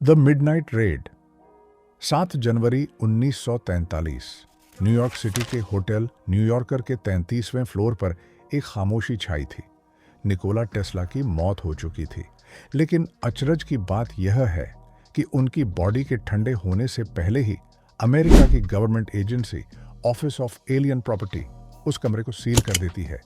The midnight red 7 January 1943 New York city के hotel New Yorker के 33वें floor पर एक खामोशी छाई थी। निकोला टेस्ला की मौत हो चुकी थी, लेकिन अचरज की बात यह है कि उनकी बॉडी के ठंडे होने से पहले ही अमेरिका की government agency office of alien property उस कमरे को सील कर देती है।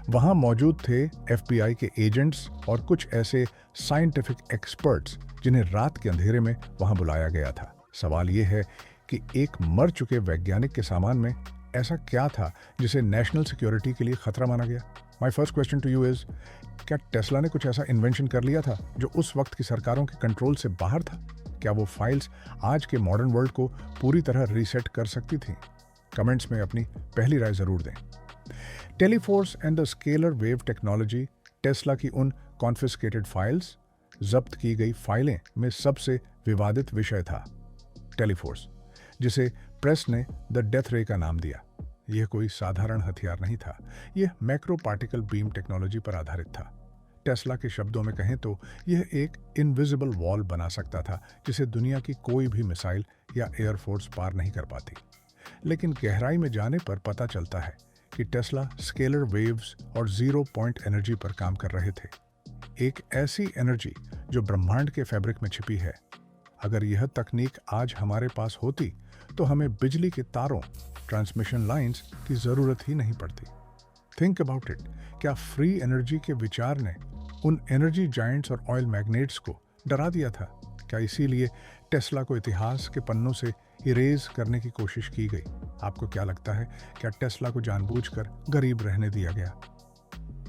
वहां मौजूद थे एफबीआई के एजेंट्स और कुछ ऐसे साइंटिफिक एक्सपर्ट्स जिन्हें रात के अंधेरे में वहां बुलाया गया था। सवाल यह है कि एक मर चुके वैज्ञानिक के सामान में ऐसा क्या था जिसे नेशनल सिक्योरिटी के लिए खतरा माना गया। My first question to you is, क्या टेस्ला ने कुछ ऐसा इन्वेंशन कर लिया था जो उस वक्त की सरकारों के कंट्रोल से बाहर था? क्या वो फाइल्स आज के मॉडर्न वर्ल्ड को पूरी तरह रीसेट कर सकती थी? कमेंट्स में अपनी पहली राय जरूर दें। Teleforce and the scalar wave technology Tesla की उन कॉन्फिस्केटेड फाइल्स, जब्त की गई फाइलें में सबसे विवादित विषय था। टेलीफोर्स, जिसे प्रेस ने द डेथ रे का नाम दिया, यह कोई साधारण हथियार नहीं था। यह मैक्रो पार्टिकल बीम टेक्नोलॉजी पर आधारित था। टेस्ला के शब्दों में कहें तो यह एक इनविजिबल वॉल बना सकता था जिसे दुनिया की कोई भी मिसाइल या एयरफोर्स पार नहीं कर पाती। लेकिन गहराई में जाने पर पता चलता है कि टेस्ला स्केलर वेव्स और जीरो पॉइंट एनर्जी पर काम कर रहे थे। एक ऐसी एनर्जी जो ब्रह्मांड के फैब्रिक में छिपी है। अगर यह तकनीक आज हमारे पास होती तो हमें बिजली के तारों, ट्रांसमिशन लाइंस की जरूरत ही नहीं पड़ती। थिंक अबाउट इट, क्या फ्री एनर्जी के विचार ने उन एनर्जी जायंट्स और ऑयल मैग्नेट्स को डरा दिया था? क्या इसीलिए टेस्ला को इतिहास के पन्नों से इरेज करने की कोशिश की गई? आपको क्या लगता है, क्या टेस्ला को जानबूझकर गरीब रहने दिया गया?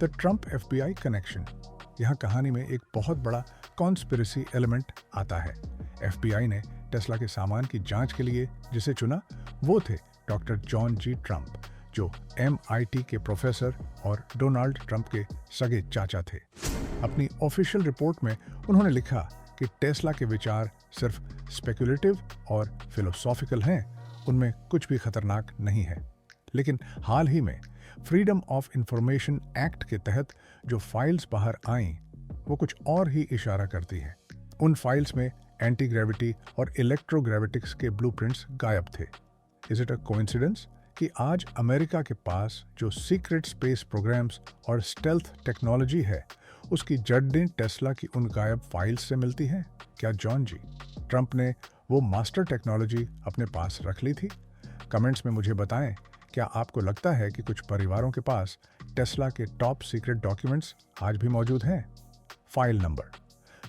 द ट्रंप एफबीआई कनेक्शन, यहाँ कहानी में एक बहुत बड़ा कॉन्स्पिरेसी एलिमेंट आता है। एफबीआई ने टेस्ला के सामान की जांच के लिए जिसे चुना वो थे डॉक्टर जॉन जी ट्रंप, जो MIT के प्रोफेसर और डोनाल्ड ट्रंप के सगे चाचा थे। अपनी ऑफिशियल रिपोर्ट में उन्होंने लिखा कि टेस्ला के विचार सिर्फ स्पेकुलेटिव और फिलोसॉफिकल हैं, उनमें कुछ भी खतरनाक नहीं है। लेकिन हाल ही में फ्रीडम ऑफ इंफॉर्मेशन एक्ट के तहत जो फाइल्स बाहर आईं, वो कुछ और ही इशारा करती है। उन फाइल्स में एंटी ग्रेविटी और इलेक्ट्रोग्रेविटिक्स के ब्लूप्रिंट्स गायब थे। इज इट अ कोइंसिडेंस कि आज अमेरिका के पास जो सीक्रेट स्पेस प्रोग्राम्स और स्टेल्थ टेक्नोलॉजी है, उसकी जड़ें टेस्ला की उन गायब फाइल्स से मिलती हैं? क्या जॉन जी ट्रंप ने वो मास्टर टेक्नोलॉजी अपने पास रख ली थी? कमेंट्स में मुझे बताएं, क्या आपको लगता है कि कुछ परिवारों के पास टेस्ला के टॉप सीक्रेट डॉक्यूमेंट्स आज भी मौजूद हैं? फाइल नंबर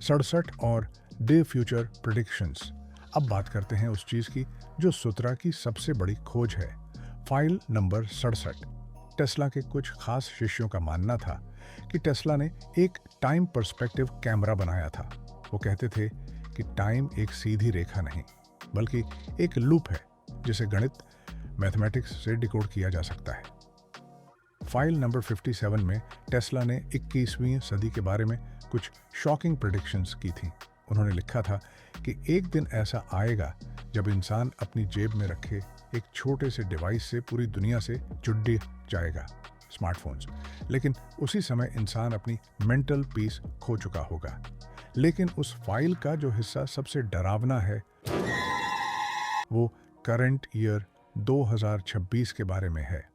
67 और डे फ्यूचर प्रेडिक्शंस। अब बात करते हैं उस चीज़ की जो सुतरा की सबसे बड़ी खोज है। File number 67। टेस्ला के कुछ खास शिष्यों का मानना था कि टेस्ला ने एक टाइम पर्सपेक्टिव कैमरा बनाया था। वो कहते थे कि टाइम एक सीधी रेखा नहीं, बल्कि एक लूप है जिसे गणित, मैथमेटिक्स से डिकोड किया जा सकता है। फाइल नंबर 57 में टेस्ला ने 21वीं सदी के बारे में कुछ शॉकिंग प्रेडिक्शंस की थी। उन्होंने लिखा था कि एक दिन ऐसा आएगा जब इंसान अपनी जेब में रखे एक छोटे से डिवाइस से पूरी दुनिया से जुड़ जाएगा, स्मार्टफोन्स। लेकिन उसी समय इंसान अपनी मेंटल पीस खो चुका होगा। लेकिन उस फाइल का जो हिस्सा सबसे डरावना है, वो करंट ईयर 2026 के बारे में है।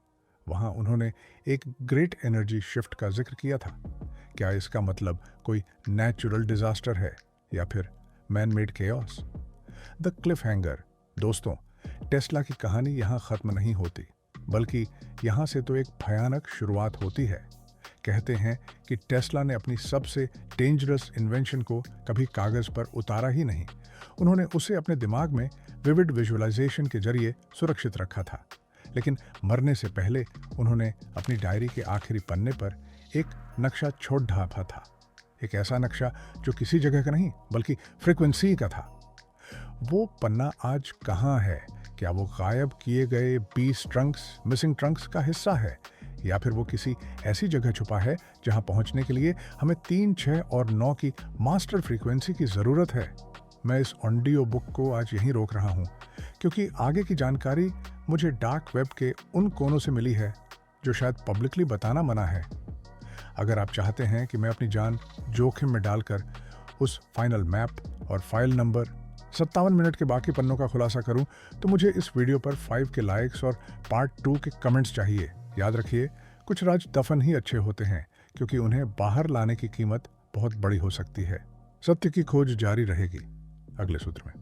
वहां उन्होंने एक ग्रेट एनर्जी शिफ्ट का जिक्र किया था। क्या इसका मतलब कोई नेचुरल डिजास्टर है या फिर man made chaos? The Cliff hanger. दोस्तों, टेस्ला की कहानी यहाँ खत्म नहीं होती, बल्कि यहाँ से तो एक भयानक शुरुआत होती है। कहते हैं कि टेस्ला ने अपनी सबसे डेंजरस इन्वेंशन को कभी कागज पर उतारा ही नहीं। उन्होंने उसे अपने दिमाग में विविड विजुअलाइजेशन के जरिए सुरक्षित रखा था। लेकिन मरने से पहले उन्होंने अपनी डायरी के आखिरी पन्ने पर एक नक्शा छोड़ ढापा था। एक ऐसा नक्शा जो किसी जगह का नहीं, बल्कि फ्रीक्वेंसी का था। वो पन्ना आज कहाँ है? क्या वो गायब किए गए 20 ट्रंक्स, मिसिंग ट्रंक्स का हिस्सा है, या फिर वो किसी ऐसी जगह छुपा है जहां पहुंचने के लिए हमें 3, 6 और 9 की मास्टर फ्रीक्वेंसी की ज़रूरत है? मैं इस ऑडियो बुक को आज यहीं रोक रहा हूं, क्योंकि आगे की जानकारी मुझे डार्क वेब के उन कोनों से मिली है जो शायद पब्लिकली बताना मना है। अगर आप चाहते हैं कि मैं अपनी जान जोखिम में डालकर उस फाइनल मैप और फाइल नंबर 57 मिनट के बाकी पन्नों का खुलासा करूं तो मुझे इस वीडियो पर 5 के लाइक्स और पार्ट 2 के कमेंट्स चाहिए। याद रखिए, कुछ राज दफन ही अच्छे होते हैं क्योंकि उन्हें बाहर लाने की कीमत बहुत बड़ी हो सकती है। सत्य की खोज जारी रहेगी अगले सूत्र में।